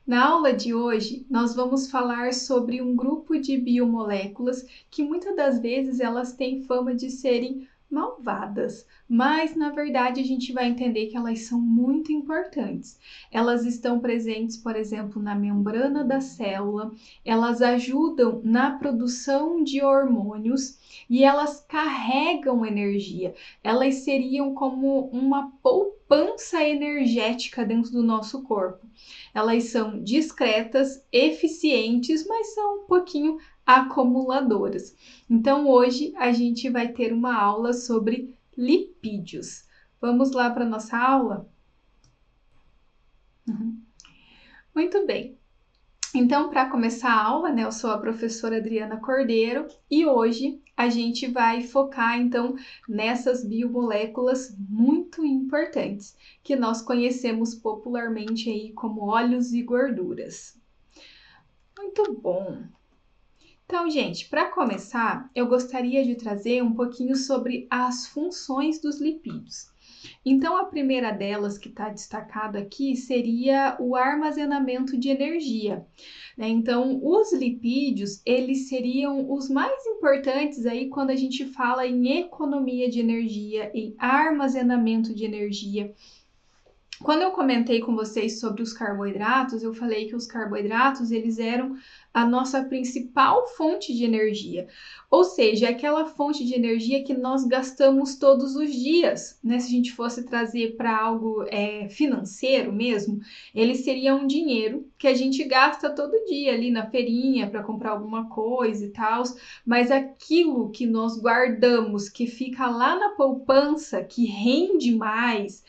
Na aula de hoje, nós vamos falar sobre um grupo de biomoléculas que muitas das vezes elas têm fama de serem malvadas, mas na verdade a gente vai entender que elas são muito importantes. Elas estão presentes, por exemplo, na membrana da célula, elas ajudam na produção de hormônios e elas carregam energia. Elas seriam como uma poupança energética dentro do nosso corpo. Elas são discretas, eficientes, mas são um pouquinho acumuladoras. Então, hoje a gente vai ter uma aula sobre lipídios. Vamos lá para a nossa aula? Muito bem. Então, para começar a aula, eu sou a professora Adriana Cordeiro e hoje a gente vai focar, então, nessas biomoléculas muito importantes, que nós conhecemos popularmente aí como óleos e gorduras. Muito bom! Então, gente, para começar, eu gostaria de trazer um pouquinho sobre as funções dos lipídios. Então, a primeira delas que está destacado aqui seria o armazenamento de energia. Então, os lipídios, eles seriam os mais importantes aí quando a gente fala em economia de energia, em armazenamento de energia. Quando eu comentei com vocês sobre os carboidratos, eu falei que os carboidratos, eles eram a nossa principal fonte de energia, ou seja, aquela fonte de energia que nós gastamos todos os dias, Se a gente fosse trazer para algo financeiro mesmo, ele seria um dinheiro que a gente gasta todo dia ali na feirinha para comprar alguma coisa e tal, mas aquilo que nós guardamos, que fica lá na poupança, que rende mais,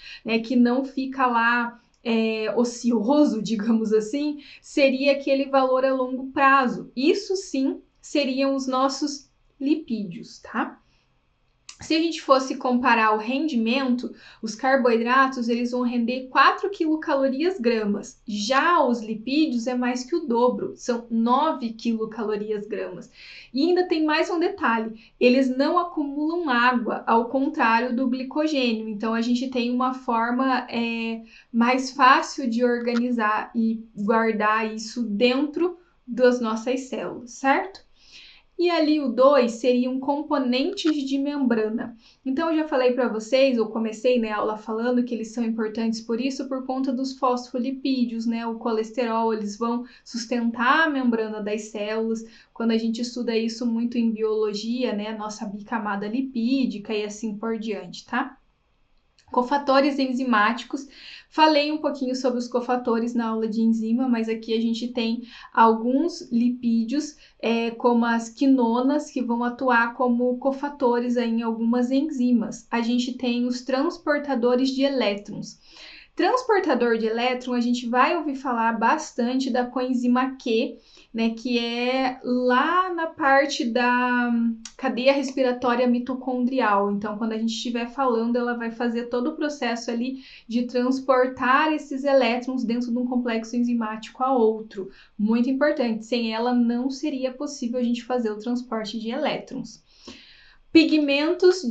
que não fica lá ocioso, digamos assim, seria aquele valor a longo prazo. Isso sim seriam os nossos lipídios, tá? Se a gente fosse comparar o rendimento, os carboidratos eles vão render 4 quilocalorias gramas. Já os lipídios é mais que o dobro, são 9 quilocalorias gramas. E ainda tem mais um detalhe, eles não acumulam água, ao contrário do glicogênio. Então a gente tem uma forma mais fácil de organizar e guardar isso dentro das nossas células, certo? E ali o 2 seriam componentes de membrana. Então, eu já falei para vocês, eu comecei a aula falando que eles são importantes por isso, por conta dos fosfolipídios, o colesterol, eles vão sustentar a membrana das células. Quando a gente estuda isso muito em biologia, nossa bicamada lipídica e assim por diante, tá? Cofatores enzimáticos. Falei um pouquinho sobre os cofatores na aula de enzima, mas aqui a gente tem alguns lipídios, como as quinonas, que vão atuar como cofatores em algumas enzimas. A gente tem os transportadores de elétrons. Transportador de elétron, a gente vai ouvir falar bastante da coenzima Q, que é lá na parte da cadeia respiratória mitocondrial. Então, quando a gente estiver falando, ela vai fazer todo o processo ali de transportar esses elétrons dentro de um complexo enzimático a outro. Muito importante, sem ela não seria possível a gente fazer o transporte de elétrons. Pigmentos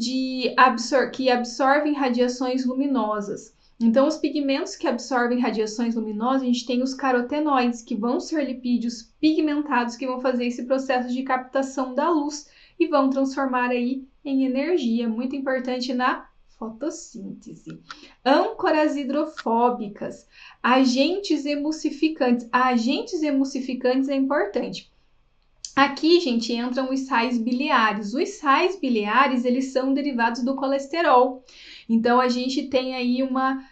que absorvem radiações luminosas. Então, os pigmentos que absorvem radiações luminosas, a gente tem os carotenoides, que vão ser lipídios pigmentados, que vão fazer esse processo de captação da luz e vão transformar aí em energia, muito importante na fotossíntese. Âncoras hidrofóbicas, agentes emulsificantes. Agentes emulsificantes é importante. Aqui, gente, entram os sais biliares. Os sais biliares, eles são derivados do colesterol. Então, a gente tem aí uma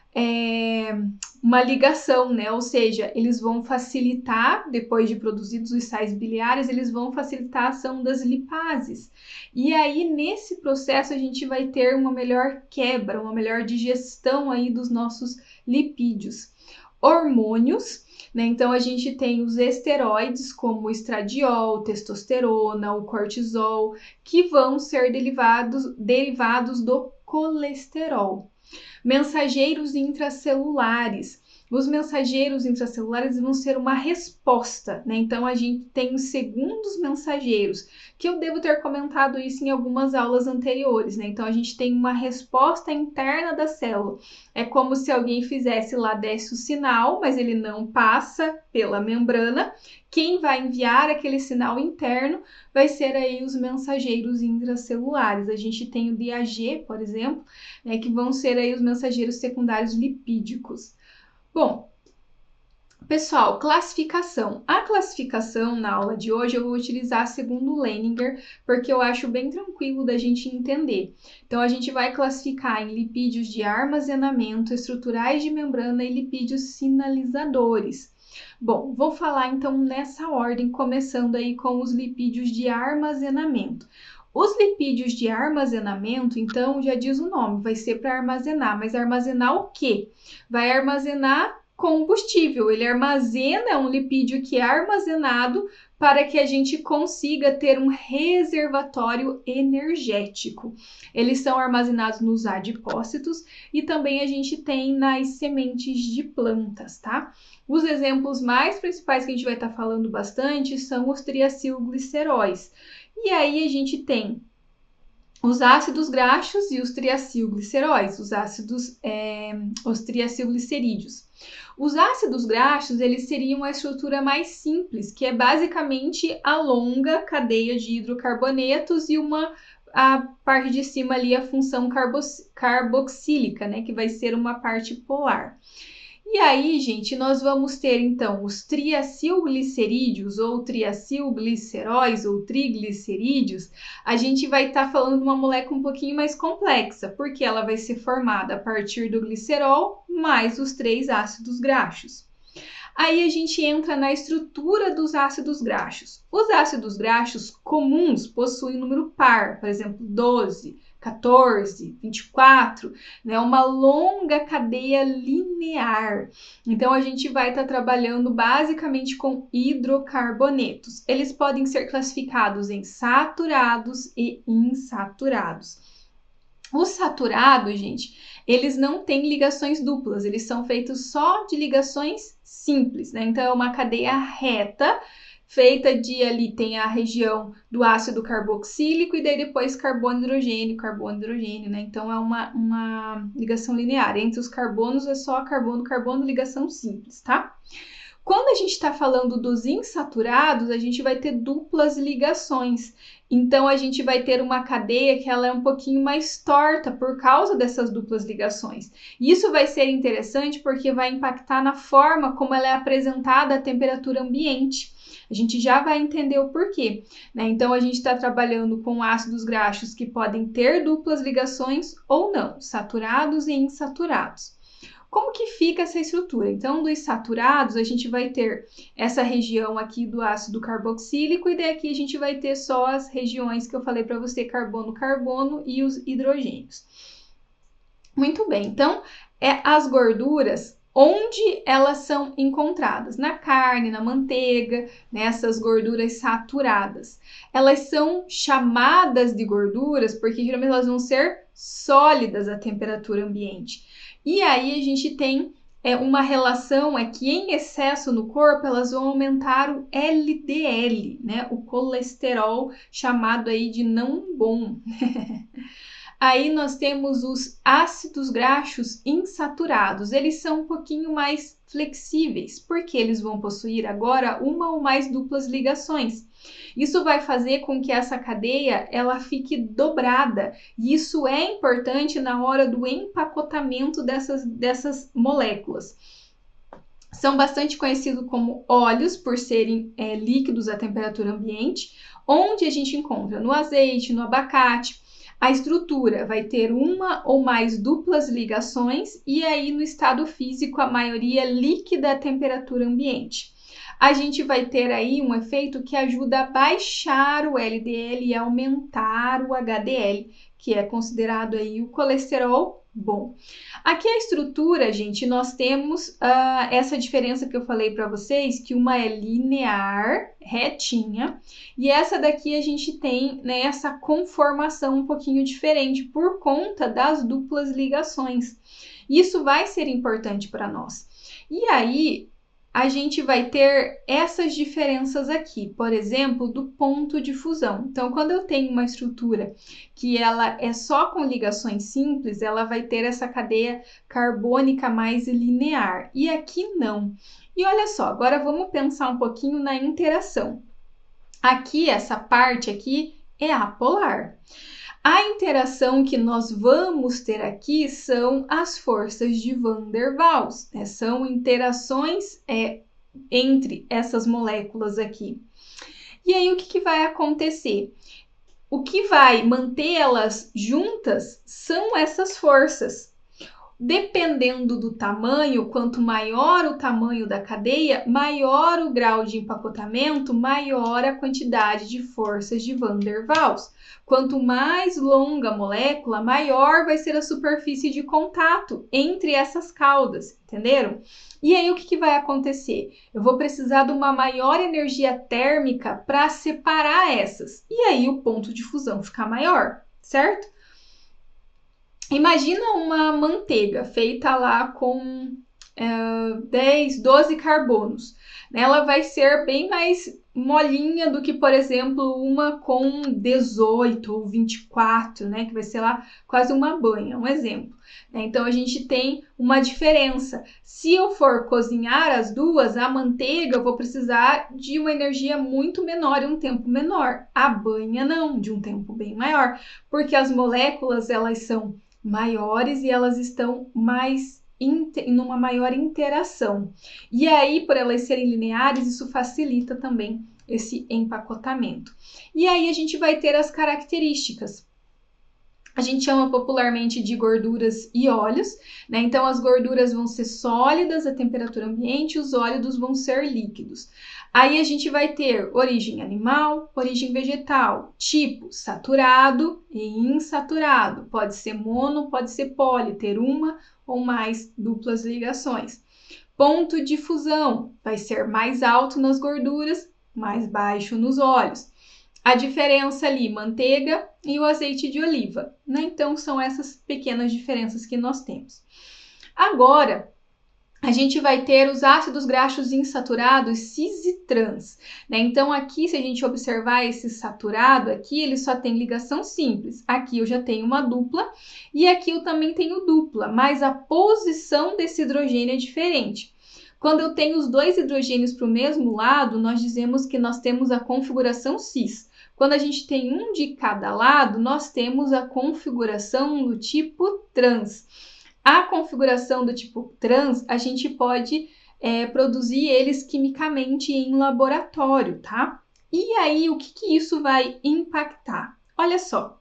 ligação, Ou seja, eles vão facilitar, depois de produzidos os sais biliares, eles vão facilitar a ação das lipases. E aí, nesse processo, a gente vai ter uma melhor quebra, uma melhor digestão aí dos nossos lipídios. Hormônios. Então, a gente tem os esteroides, como o estradiol, testosterona, o cortisol, que vão ser derivados do colesterol. Mensageiros intracelulares. os mensageiros intracelulares vão ser uma resposta, né? Então, a gente tem os segundos mensageiros, que eu devo ter comentado isso em algumas aulas anteriores, né? Então, a gente tem uma resposta interna da célula. É como se alguém fizesse lá, desse o sinal, mas ele não passa pela membrana. Quem vai enviar aquele sinal interno vai ser aí os mensageiros intracelulares. A gente tem o DAG, por exemplo, né, que vão ser aí os mensageiros secundários lipídicos. Bom, pessoal, classificação. A classificação na aula de hoje eu vou utilizar segundo Leininger, porque eu acho bem tranquilo da gente entender. Então, a gente vai classificar em lipídios de armazenamento, estruturais de membrana e lipídios sinalizadores. Bom, vou falar então nessa ordem, começando aí com os lipídios de armazenamento. Os lipídios de armazenamento, então, já diz o nome, vai ser para armazenar, mas armazenar o quê? Vai armazenar combustível, ele armazena, é um lipídio que é armazenado para que a gente consiga ter um reservatório energético. Eles são armazenados nos adipócitos e também a gente tem nas sementes de plantas, tá? Os exemplos mais principais que a gente vai estar falando bastante são os triacilgliceróis. E aí a gente tem os ácidos graxos e os triacilgliceróis, os triacilglicerídeos. Os ácidos graxos, eles seriam a estrutura mais simples, que é basicamente a longa cadeia de hidrocarbonetos e a parte de cima ali, a função carboxílica, né, que vai ser uma parte polar. E aí, gente, nós vamos ter, então, os triacilglicerídeos ou triacilgliceróis ou triglicerídeos. A gente vai estar falando de uma molécula um pouquinho mais complexa, porque ela vai ser formada a partir do glicerol mais os 3 ácidos graxos. Aí a gente entra na estrutura dos ácidos graxos. Os ácidos graxos comuns possuem número par, por exemplo, 12, 14, 24, né? Uma longa cadeia linear. Então, a gente vai estar trabalhando basicamente com hidrocarbonetos. Eles podem ser classificados em saturados e insaturados. Os saturados, gente, eles não têm ligações duplas, eles são feitos só de ligações simples, né? Então, é uma cadeia reta, feita de ali tem a região do ácido carboxílico e daí depois carbono, hidrogênio, né? Então, é uma ligação linear. Entre os carbonos é só carbono, ligação simples, tá? Quando a gente está falando dos insaturados, a gente vai ter duplas ligações. Então, a gente vai ter uma cadeia que ela é um pouquinho mais torta por causa dessas duplas ligações. Isso vai ser interessante porque vai impactar na forma como ela é apresentada à temperatura ambiente. A gente já vai entender o porquê, né? Então, a gente está trabalhando com ácidos graxos que podem ter duplas ligações ou não, saturados e insaturados. Como que fica essa estrutura? Então, dos saturados, a gente vai ter essa região aqui do ácido carboxílico e daqui a gente vai ter só as regiões que eu falei para você, carbono e os hidrogênios. Muito bem, então, as gorduras, onde elas são encontradas? Na carne, na manteiga, nessas gorduras saturadas. Elas são chamadas de gorduras porque geralmente elas vão ser sólidas à temperatura ambiente. E aí a gente tem uma relação, que em excesso no corpo elas vão aumentar o LDL, né? O colesterol, chamado aí de não bom. Aí nós temos os ácidos graxos insaturados. Eles são um pouquinho mais flexíveis, porque eles vão possuir agora uma ou mais duplas ligações. Isso vai fazer com que essa cadeia ela fique dobrada. E isso é importante na hora do empacotamento dessas moléculas. São bastante conhecidos como óleos, por serem líquidos à temperatura ambiente, onde a gente encontra no azeite, no abacate. A estrutura vai ter uma ou mais duplas ligações e aí no estado físico a maioria líquida à temperatura ambiente. A gente vai ter aí um efeito que ajuda a baixar o LDL e aumentar o HDL, que é considerado aí o colesterol bom. Aqui a estrutura, gente, nós temos essa diferença que eu falei para vocês, que uma é linear, retinha, e essa daqui a gente tem, né, essa conformação um pouquinho diferente por conta das duplas ligações. Isso vai ser importante para nós. E aí, a gente vai ter essas diferenças aqui, por exemplo, do ponto de fusão. Então, quando eu tenho uma estrutura que ela é só com ligações simples, ela vai ter essa cadeia carbônica mais linear. E aqui não. E olha só, agora vamos pensar um pouquinho na interação. Aqui, essa parte aqui é apolar. A interação que nós vamos ter aqui são as forças de Van der Waals, né? São interações entre essas moléculas aqui. E aí, o que vai acontecer? O que vai mantê-las juntas são essas forças. Dependendo do tamanho, quanto maior o tamanho da cadeia, maior o grau de empacotamento, maior a quantidade de forças de Van der Waals. Quanto mais longa a molécula, maior vai ser a superfície de contato entre essas caudas, entenderam? E aí o que vai acontecer? Eu vou precisar de uma maior energia térmica para separar essas. E aí o ponto de fusão fica maior, certo? Imagina uma manteiga feita lá com 10, 12 carbonos. Ela vai ser bem mais molinha do que, por exemplo, uma com 18 ou 24, né? Que vai ser lá quase uma banha, um exemplo. Então, a gente tem uma diferença. Se eu for cozinhar as duas, a manteiga, eu vou precisar de uma energia muito menor e um tempo menor. A banha não, de um tempo bem maior, porque as moléculas, elas são maiores e elas estão numa maior interação. E aí, por elas serem lineares, isso facilita também esse empacotamento. E aí a gente vai ter as características. A gente chama popularmente de gorduras e óleos, né? Então, as gorduras vão ser sólidas a temperatura ambiente, os óleos vão ser líquidos. Aí a gente vai ter origem animal, origem vegetal, tipo saturado e insaturado. Pode ser mono, pode ser poli, ter uma ou mais duplas ligações. Ponto de fusão vai ser mais alto nas gorduras, mais baixo nos óleos. A diferença ali, manteiga e o azeite de oliva, né? Então, são essas pequenas diferenças que nós temos. Agora, a gente vai ter os ácidos graxos insaturados cis e trans, né? Então, aqui, se a gente observar esse saturado aqui, ele só tem ligação simples. Aqui eu já tenho uma dupla e aqui eu também tenho dupla, mas a posição desse hidrogênio é diferente. Quando eu tenho os dois hidrogênios para o mesmo lado, nós dizemos que nós temos a configuração cis. Quando a gente tem um de cada lado, nós temos a configuração do tipo trans. A configuração do tipo trans, a gente pode produzir eles quimicamente em laboratório, tá? E aí, o que isso vai impactar? Olha só,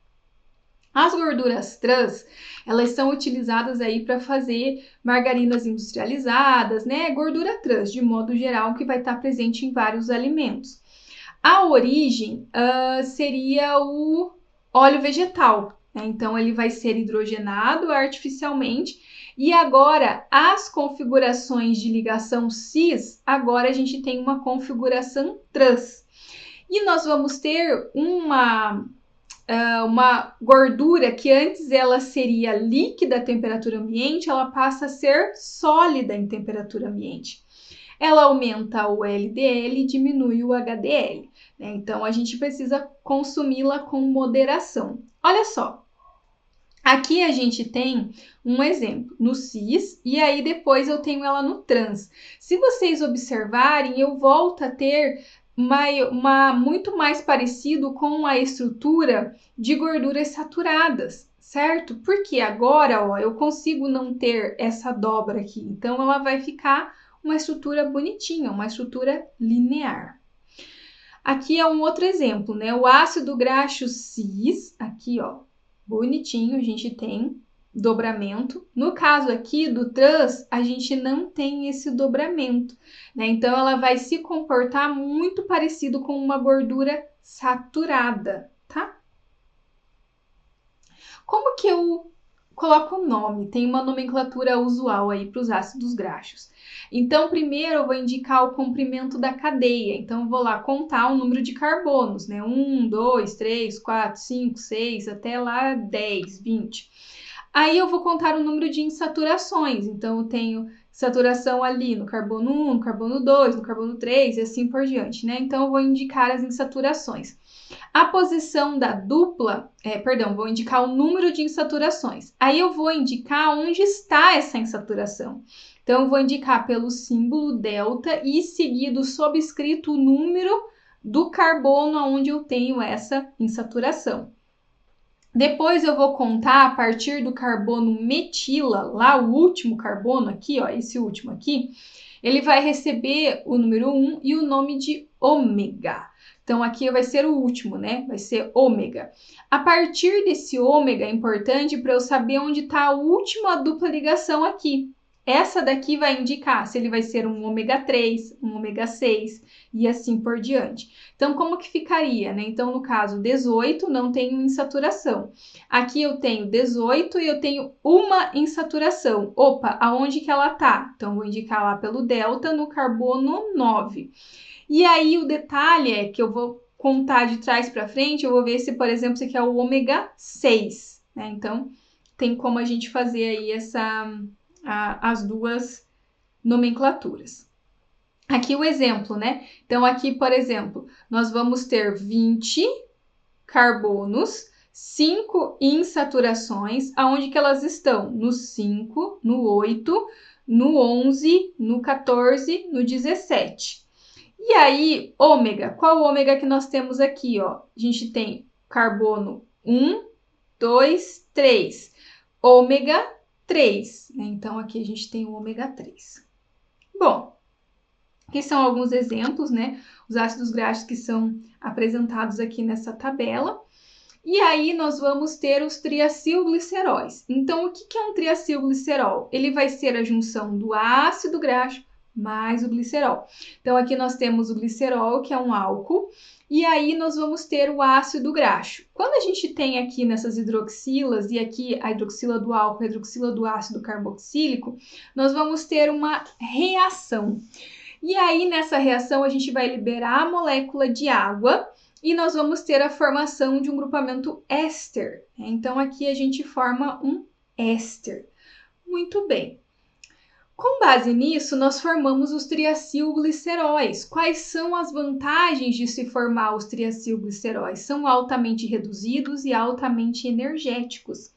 as gorduras trans, elas são utilizadas aí para fazer margarinas industrializadas, né? Gordura trans, de modo geral, que vai estar presente em vários alimentos. A origem seria o óleo vegetal, né? Então, ele vai ser hidrogenado artificialmente. E agora, as configurações de ligação cis, agora a gente tem uma configuração trans. E nós vamos ter uma gordura que antes ela seria líquida à temperatura ambiente, ela passa a ser sólida em temperatura ambiente. Ela aumenta o LDL e diminui o HDL, né? Então, a gente precisa consumi-la com moderação. Olha só, aqui a gente tem um exemplo no cis e aí depois eu tenho ela no trans. Se vocês observarem, eu volto a ter muito mais parecido com a estrutura de gorduras saturadas, certo? Porque agora, ó, eu consigo não ter essa dobra aqui, então ela vai ficar uma estrutura bonitinha, uma estrutura linear. Aqui é um outro exemplo, né? O ácido graxo cis, aqui, ó, bonitinho, a gente tem dobramento. No caso aqui do trans, a gente não tem esse dobramento, né? Então, ela vai se comportar muito parecido com uma gordura saturada, tá? Como que eu coloco o nome? Tem uma nomenclatura usual aí para os ácidos graxos. Então, primeiro eu vou indicar o comprimento da cadeia. Então, eu vou lá contar o número de carbonos, né? 1, 2, 3, 4, 5, 6, até lá 10, 20. Aí eu vou contar o número de insaturações. Então, eu tenho saturação ali no carbono 1, no carbono 2, no carbono 3 e assim por diante, né? Então, eu vou indicar as insaturações. A posição da dupla, vou indicar o número de insaturações. Aí eu vou indicar onde está essa insaturação. Então, eu vou indicar pelo símbolo delta e seguido subscrito o número do carbono onde eu tenho essa insaturação. Depois eu vou contar a partir do carbono metila, lá o último carbono aqui, ó, esse último aqui, ele vai receber o número 1 e o nome de ômega. Então, aqui vai ser o último, né? Vai ser ômega. A partir desse ômega é importante para eu saber onde está a última dupla ligação aqui. Essa daqui vai indicar se ele vai ser um ômega 3, um ômega 6 e assim por diante. Então, como que ficaria, né? Então, no caso 18, não tenho insaturação. Aqui eu tenho 18 e eu tenho uma insaturação. Opa, aonde que ela tá? Então, vou indicar lá pelo delta no carbono 9. E aí, o detalhe é que eu vou contar de trás para frente, eu vou ver se, por exemplo, esse aqui é o ômega 6, né? Então, tem como a gente fazer aí as duas nomenclaturas. Aqui o exemplo, né? Então, aqui, por exemplo, nós vamos ter 20 carbonos, 5 insaturações, aonde que elas estão? No 5, no 8, no 11, no 14, no 17. E aí, ômega, qual ômega que nós temos aqui, ó? A gente tem carbono 1, 2, 3, ômega 3, né? Então, aqui a gente tem o ômega 3. Bom, aqui são alguns exemplos, né? Os ácidos graxos que são apresentados aqui nessa tabela. E aí, nós vamos ter os triacilgliceróis. Então, o que é um triacilglicerol? Ele vai ser a junção do ácido graxo mais o glicerol. Então, aqui nós temos o glicerol, que é um álcool, e aí nós vamos ter o ácido graxo. Quando a gente tem aqui nessas hidroxilas, e aqui a hidroxila do álcool e a hidroxila do ácido carboxílico, nós vamos ter uma reação. E aí, nessa reação, a gente vai liberar a molécula de água e nós vamos ter a formação de um grupamento éster. Então, aqui a gente forma um éster. Muito bem. Com base nisso, nós formamos os triacilgliceróis. Quais são as vantagens de se formar os triacilgliceróis? São altamente reduzidos e altamente energéticos.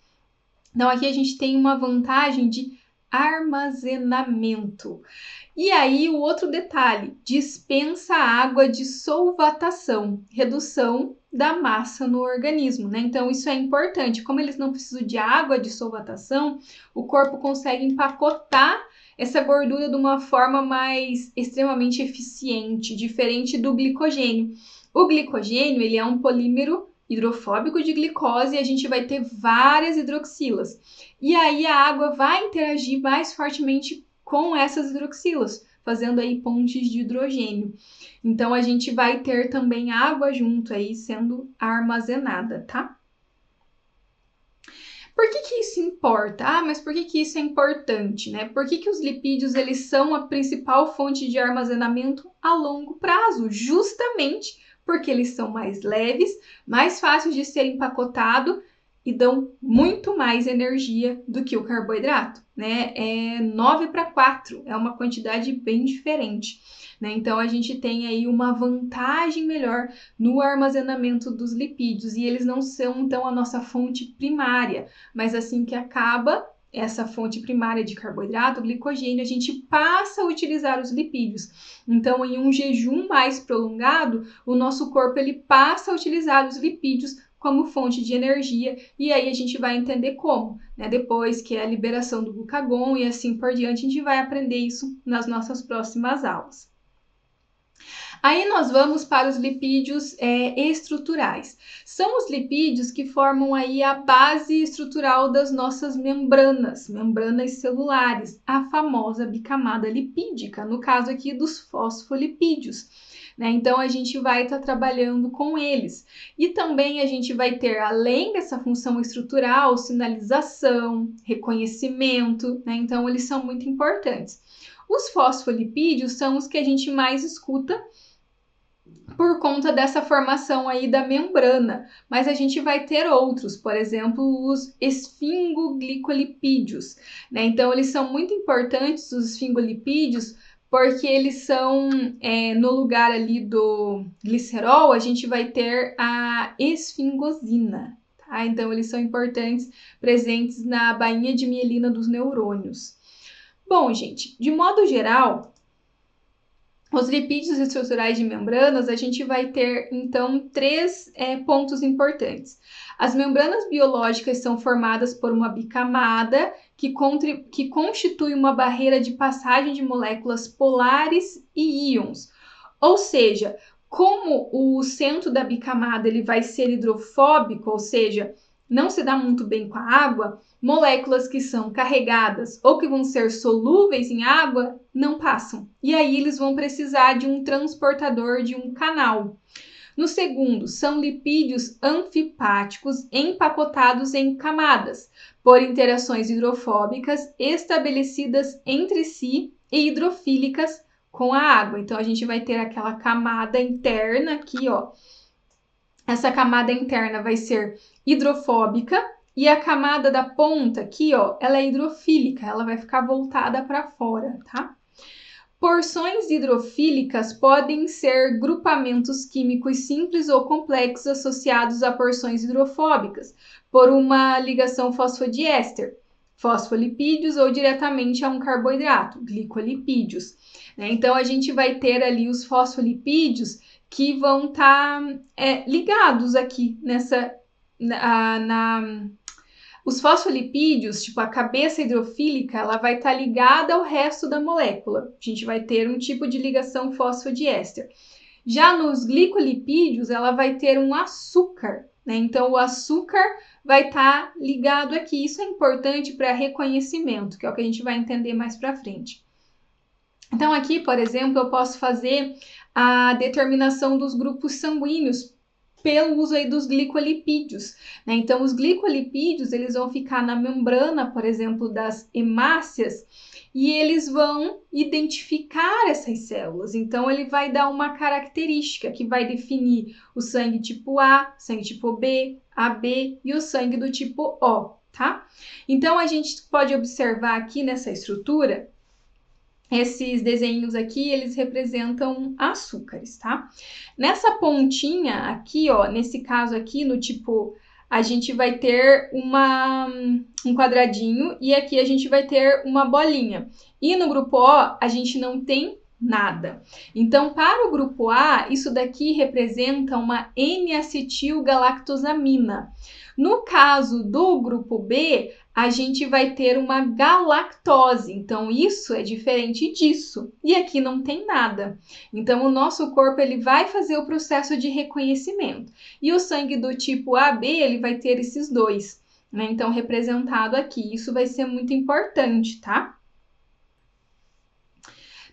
Então, aqui a gente tem uma vantagem de armazenamento. E aí, o outro detalhe, dispensa água de solvatação, redução da massa no organismo, né? Então, isso é importante. Como eles não precisam de água de solvatação, o corpo consegue empacotar essa gordura de uma forma mais extremamente eficiente, diferente do glicogênio. O glicogênio, ele é um polímero hidrofóbico de glicose e a gente vai ter várias hidroxilas. E aí a água vai interagir mais fortemente com essas hidroxilas, fazendo aí pontes de hidrogênio. Então a gente vai ter também água junto aí sendo armazenada, tá? Por que isso importa? Mas por que isso é importante, né? Por que os lipídios eles são a principal fonte de armazenamento a longo prazo? Justamente porque eles são mais leves, mais fáceis de ser empacotado e dão muito mais energia do que o carboidrato, né? É 9:4, é uma quantidade bem diferente, né? Então, a gente tem aí uma vantagem melhor no armazenamento dos lipídios e eles não são, então, a nossa fonte primária, mas assim que acaba essa fonte primária de carboidrato, glicogênio, a gente passa a utilizar os lipídios. Então, em um jejum mais prolongado, o nosso corpo ele passa a utilizar os lipídios como fonte de energia, e aí a gente vai entender como, né? Depois que é a liberação do glucagon e assim por diante, a gente vai aprender isso nas nossas próximas aulas. Aí nós vamos para os lipídios estruturais. São os lipídios que formam aí a base estrutural das nossas membranas celulares, a famosa bicamada lipídica, no caso aqui dos fosfolipídios. Né? Então, a gente vai estar trabalhando com eles. E também a gente vai ter, além dessa função estrutural, sinalização, reconhecimento, né? Então, eles são muito importantes. Os fosfolipídios são os que a gente mais escuta por conta dessa formação aí da membrana, mas a gente vai ter outros, por exemplo, os esfingoglicolipídios, né? Então, eles são muito importantes, os esfingolipídios, porque eles são, no lugar ali do glicerol, a gente vai ter a esfingosina, tá? Então, eles são importantes, presentes na bainha de mielina dos neurônios. Bom, gente, de modo geral, os lipídios estruturais de membranas, a gente vai ter, então, três pontos importantes. As membranas biológicas são formadas por uma bicamada que constitui uma barreira de passagem de moléculas polares e íons. Ou seja, como o centro da bicamada ele vai ser hidrofóbico, ou seja, não se dá muito bem com a água, moléculas que são carregadas ou que vão ser solúveis em água não passam. E aí eles vão precisar de um transportador, de um canal. No segundo, são lipídios anfipáticos empacotados em camadas, por interações hidrofóbicas estabelecidas entre si e hidrofílicas com a água. Então, a gente vai ter aquela camada interna aqui, ó. Essa camada interna vai ser hidrofóbica e a camada da ponta aqui, ó, ela é hidrofílica, ela vai ficar voltada para fora, tá? Porções hidrofílicas podem ser grupamentos químicos simples ou complexos associados a porções hidrofóbicas, por uma ligação fosfodiéster, fosfolipídios ou diretamente a um carboidrato, glicolipídios. Então, a gente vai ter ali os fosfolipídios que vão estar ligados aqui nessa... Os fosfolipídios, tipo a cabeça hidrofílica, ela vai estar ligada ao resto da molécula. A gente vai ter um tipo de ligação fosfodiéster. Já nos glicolipídios, ela vai ter um açúcar, né? Então, o açúcar vai estar ligado aqui. Isso é importante para reconhecimento, que é o que a gente vai entender mais para frente. Então, aqui, por exemplo, eu posso fazer a determinação dos grupos sanguíneos pelo uso aí dos glicolipídios, né? Então, os glicolipídios, eles vão ficar na membrana, por exemplo, das hemácias, e eles vão identificar essas células. Então, ele vai dar uma característica que vai definir o sangue tipo A, sangue tipo B, AB e o sangue do tipo O, tá? Então, a gente pode observar aqui nessa estrutura, esses desenhos aqui, eles representam açúcares, tá? Nessa pontinha aqui, ó, nesse caso aqui, no tipo, a gente vai ter um quadradinho e aqui a gente vai ter uma bolinha. E no grupo O, a gente não tem nada. Então, para o grupo A, isso daqui representa uma N-acetilgalactosamina. No caso do grupo B, a gente vai ter uma galactose. Então, isso é diferente disso. E aqui não tem nada. Então, o nosso corpo ele vai fazer o processo de reconhecimento. E o sangue do tipo AB, ele vai ter esses dois, né? Então, representado aqui. Isso vai ser muito importante, tá?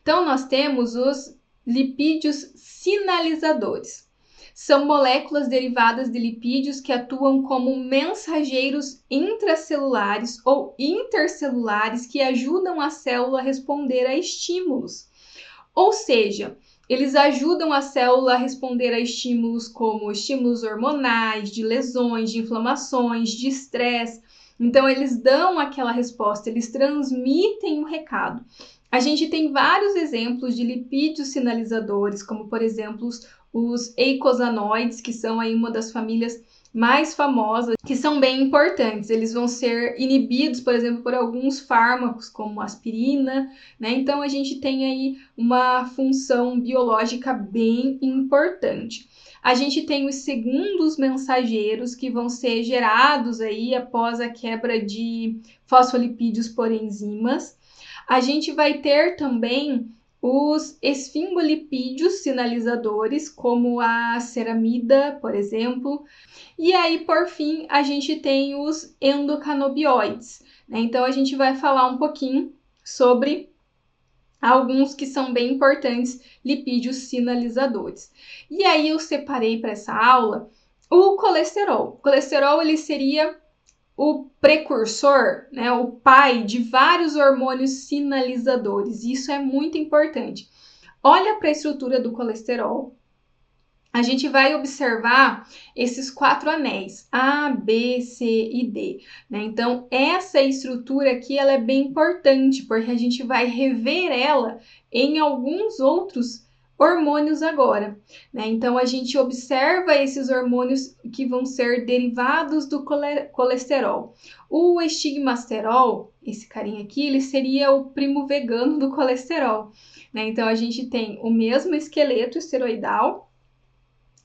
Então, nós temos os lipídios sinalizadores. São moléculas derivadas de lipídios que atuam como mensageiros intracelulares ou intercelulares que ajudam a célula a responder a estímulos. Ou seja, eles ajudam a célula a responder a estímulos como estímulos hormonais, de lesões, de inflamações, de estresse. Então, eles dão aquela resposta, eles transmitem um recado. A gente tem vários exemplos de lipídios sinalizadores, como, por exemplo, os eicosanoides, que são aí uma das famílias mais famosas, que são bem importantes. Eles vão ser inibidos, por exemplo, por alguns fármacos, como aspirina, né? Então, a gente tem aí uma função biológica bem importante. A gente tem os segundos mensageiros que vão ser gerados aí após a quebra de fosfolipídios por enzimas. A gente vai ter também os esfingolipídios sinalizadores, como a ceramida, por exemplo. E aí, por fim, a gente tem os endocannabinoides, né? Então, a gente vai falar um pouquinho sobre alguns que são bem importantes, lipídios sinalizadores. E aí, eu separei para essa aula o colesterol. O colesterol, ele seria o precursor, né, o pai de vários hormônios sinalizadores. Isso é muito importante. Olha para a estrutura do colesterol. a gente vai observar esses 4 anéis, A, B, C e D, né? Então, essa estrutura aqui, ela é bem importante, porque a gente vai rever ela em alguns outros hormônios agora, né? Então, a gente observa esses hormônios que vão ser derivados do colesterol. O estigmasterol, esse carinha aqui, ele seria o primo vegano do colesterol, né? Então, a gente tem o mesmo esqueleto esteroidal,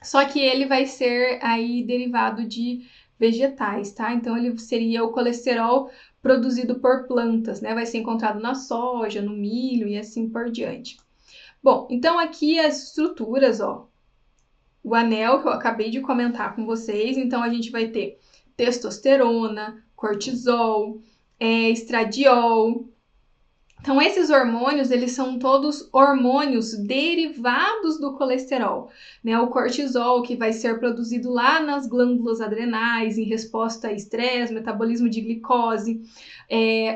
só que ele vai ser aí derivado de vegetais, tá? Então ele seria o colesterol produzido por plantas, né? Vai ser encontrado na soja, no milho e assim por diante. Bom, então aqui as estruturas, ó. O anel que eu acabei de comentar com vocês, então a gente vai ter testosterona, cortisol, estradiol. Então, esses hormônios, eles são todos hormônios derivados do colesterol, né? O cortisol, que vai ser produzido lá nas glândulas adrenais, em resposta a estresse, metabolismo de glicose,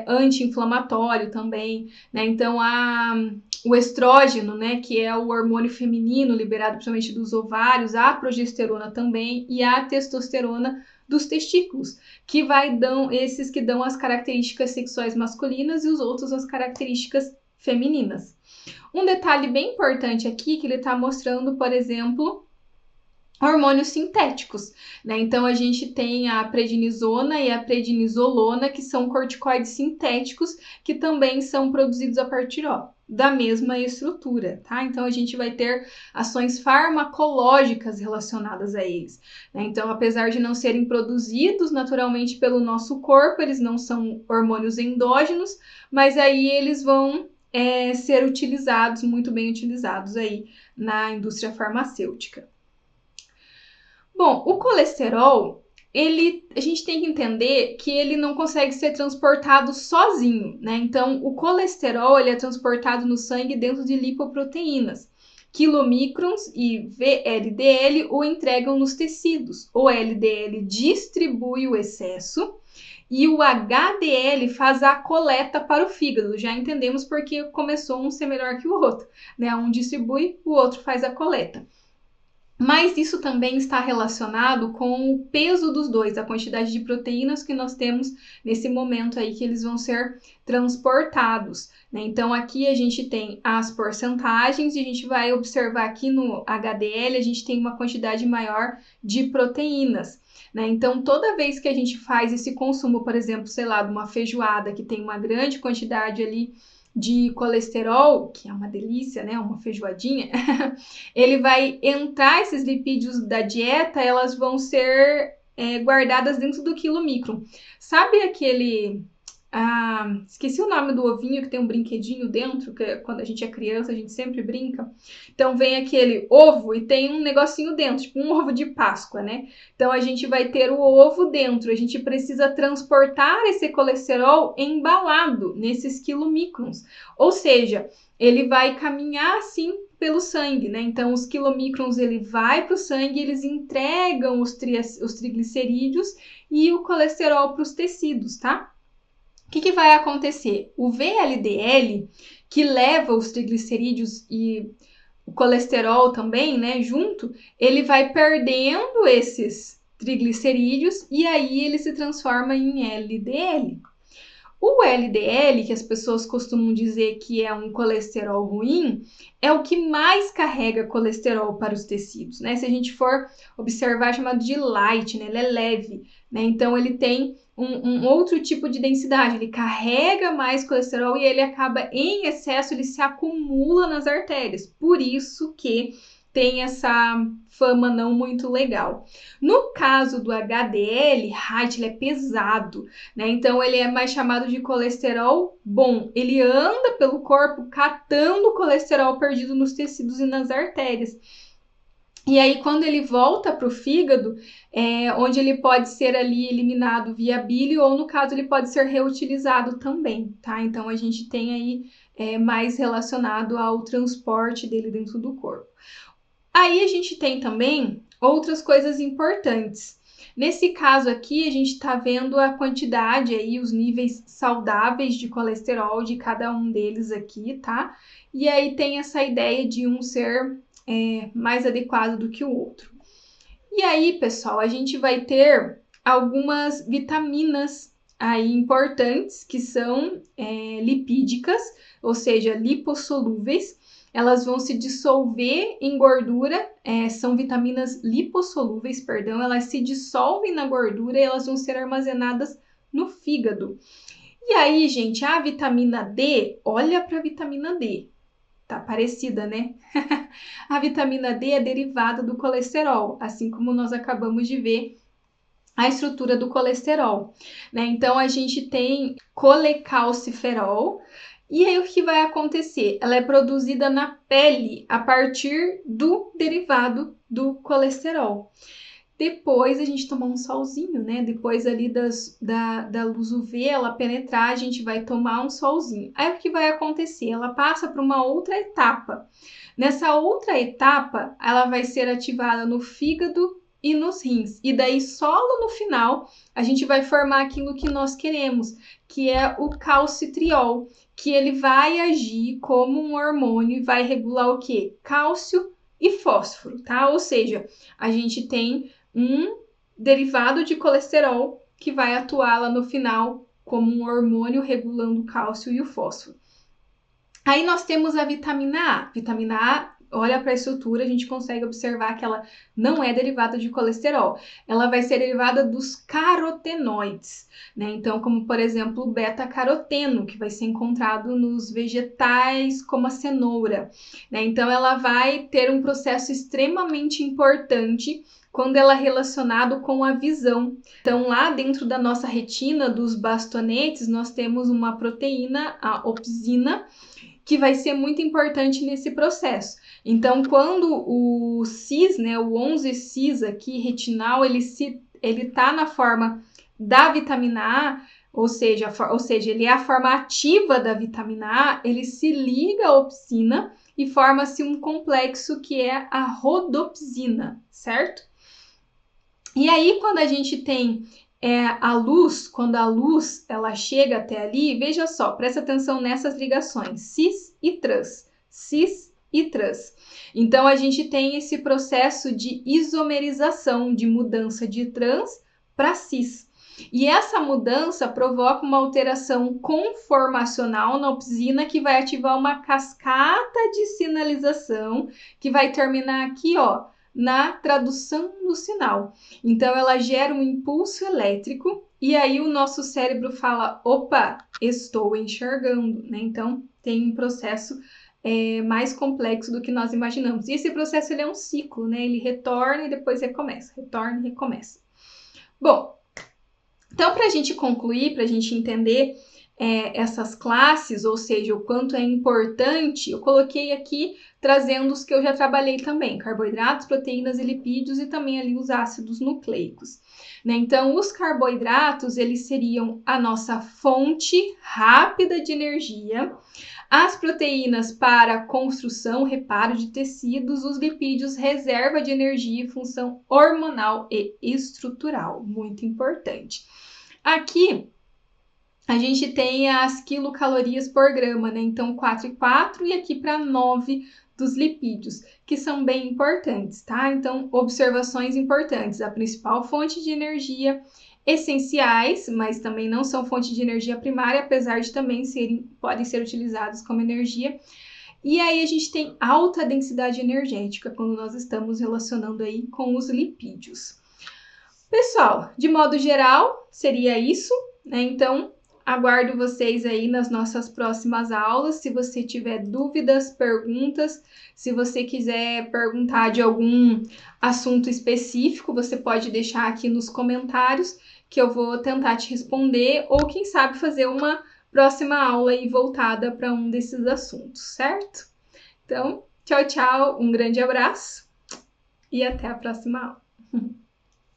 anti-inflamatório também, né? Então, o estrógeno, né, que é o hormônio feminino liberado principalmente dos ovários, a progesterona também e a testosterona dos testículos, que esses que dão as características sexuais masculinas e os outros as características femininas. Um detalhe bem importante aqui que ele está mostrando, por exemplo, hormônios sintéticos, né? Então a gente tem a prednisona e a prednisolona, que são corticoides sintéticos que também são produzidos a partir da mesma estrutura, tá? Então a gente vai ter ações farmacológicas relacionadas a eles, né? Então, apesar de não serem produzidos naturalmente pelo nosso corpo, eles não são hormônios endógenos, mas aí eles vão ser utilizados, muito bem utilizados aí na indústria farmacêutica. Bom, o colesterol, a gente tem que entender que ele não consegue ser transportado sozinho, né? Então, o colesterol, ele é transportado no sangue dentro de lipoproteínas. Quilomicrons e VLDL o entregam nos tecidos. O LDL distribui o excesso e o HDL faz a coleta para o fígado. Já entendemos porque começou um ser melhor que o outro, né? Um distribui, o outro faz a coleta. Mas isso também está relacionado com o peso dos dois, a quantidade de proteínas que nós temos nesse momento aí que eles vão ser transportados, né? Então aqui a gente tem as porcentagens e a gente vai observar aqui no HDL, a gente tem uma quantidade maior de proteínas, né? Então toda vez que a gente faz esse consumo, por exemplo, sei lá, de uma feijoada que tem uma grande quantidade ali de colesterol, que é uma delícia, né? Uma feijoadinha, ele vai entrar, esses lipídios da dieta, elas vão ser guardadas dentro do quilomicron. Sabe aquele... esqueci o nome do ovinho que tem um brinquedinho dentro, que quando a gente é criança a gente sempre brinca. Então vem aquele ovo e tem um negocinho dentro, tipo um ovo de Páscoa, né? Então a gente vai ter o ovo dentro, a gente precisa transportar esse colesterol embalado nesses quilomicrons. Ou seja, ele vai caminhar assim pelo sangue, né? Então os quilomicrons ele vai para o sangue, eles entregam os triglicerídeos e o colesterol para os tecidos, tá? O que vai acontecer? O VLDL, que leva os triglicerídeos e o colesterol também, né, junto, ele vai perdendo esses triglicerídeos e aí ele se transforma em LDL. O LDL, que as pessoas costumam dizer que é um colesterol ruim, é o que mais carrega colesterol para os tecidos, né? Se a gente for observar, é chamado de light, né? Ele é leve, né? Então ele tem um outro tipo de densidade, ele carrega mais colesterol e ele acaba em excesso, ele se acumula nas artérias. Por isso que tem essa fama não muito legal. No caso do HDL, ele é pesado, né? Então ele é mais chamado de colesterol bom. Ele anda pelo corpo catando o colesterol perdido nos tecidos e nas artérias. E aí, quando ele volta para o fígado, onde ele pode ser ali eliminado via bile, ou no caso, ele pode ser reutilizado também, tá? Então, a gente tem aí mais relacionado ao transporte dele dentro do corpo. Aí, a gente tem também outras coisas importantes. Nesse caso aqui, a gente está vendo a quantidade aí, os níveis saudáveis de colesterol de cada um deles aqui, tá? E aí tem essa ideia de um ser mais adequado do que o outro. E aí, pessoal, a gente vai ter algumas vitaminas aí importantes que são lipídicas, ou seja, lipossolúveis. Elas vão se dissolver em gordura, são vitaminas lipossolúveis, perdão, elas se dissolvem na gordura e elas vão ser armazenadas no fígado. E aí, gente, a vitamina D, olha para a vitamina D. Tá parecida, né? A vitamina D é derivada do colesterol, assim como nós acabamos de ver a estrutura do colesterol, né? Então a gente tem colecalciferol. E aí o que vai acontecer? Ela é produzida na pele a partir do derivado do colesterol. Depois a gente tomar um solzinho, né? Depois ali da luz UV ela penetrar, a gente vai tomar um solzinho. Aí o que vai acontecer? Ela passa para uma outra etapa. Nessa outra etapa, ela vai ser ativada no fígado e nos rins. E daí, só no final, a gente vai formar aquilo que nós queremos, que é o calcitriol, que ele vai agir como um hormônio e vai regular o quê? Cálcio e fósforo, tá? Ou seja, a gente tem um derivado de colesterol que vai atuar lá no final como um hormônio regulando o cálcio e o fósforo. Aí nós temos a vitamina A. Vitamina A, olha para a estrutura, a gente consegue observar que ela não é derivada de colesterol. Ela vai ser derivada dos carotenoides, né? Então, como por exemplo, o beta-caroteno, que vai ser encontrado nos vegetais, como a cenoura, né? Então, ela vai ter um processo extremamente importante quando ela é relacionado com a visão. Então, lá dentro da nossa retina, dos bastonetes, nós temos uma proteína, a opsina, que vai ser muito importante nesse processo. Então, quando o cis, né, o 11-cis aqui, retinal, ele tá na forma da vitamina A, ou seja, ele é a forma ativa da vitamina A, ele se liga à opsina e forma-se um complexo que é a rodopsina, certo? E aí, quando a gente tem a luz, quando a luz ela chega até ali, veja só, presta atenção nessas ligações, cis e trans, cis e trans. Então, a gente tem esse processo de isomerização, de mudança de trans para cis. E essa mudança provoca uma alteração conformacional na opsina que vai ativar uma cascata de sinalização que vai terminar aqui, ó, na tradução do sinal. Então, ela gera um impulso elétrico e aí o nosso cérebro fala, opa, estou enxergando, né? Então, tem um processo mais complexo do que nós imaginamos. E esse processo ele é um ciclo, né? Ele retorna e depois recomeça, retorna e recomeça. Bom, então, para a gente concluir, para a gente entender essas classes, ou seja, o quanto é importante, eu coloquei aqui trazendo os que eu já trabalhei também, carboidratos, proteínas e lipídios e também ali os ácidos nucleicos. Né? Então, os carboidratos, eles seriam a nossa fonte rápida de energia, as proteínas para construção, reparo de tecidos, os lipídios, reserva de energia e função hormonal e estrutural, muito importante. Aqui, a gente tem as quilocalorias por grama, né? Então, 4,4 e aqui para 9 dos lipídios, que são bem importantes, tá? Então, observações importantes. A principal fonte de energia essenciais, mas também não são fonte de energia primária, apesar de também podem ser utilizados como energia. E aí a gente tem alta densidade energética quando nós estamos relacionando aí com os lipídios. Pessoal, de modo geral, seria isso, né? Então, aguardo vocês aí nas nossas próximas aulas. Se você tiver dúvidas, perguntas, se você quiser perguntar de algum assunto específico, você pode deixar aqui nos comentários que eu vou tentar te responder ou quem sabe fazer uma próxima aula aí voltada para um desses assuntos, certo? Então, tchau, tchau, um grande abraço e até a próxima aula.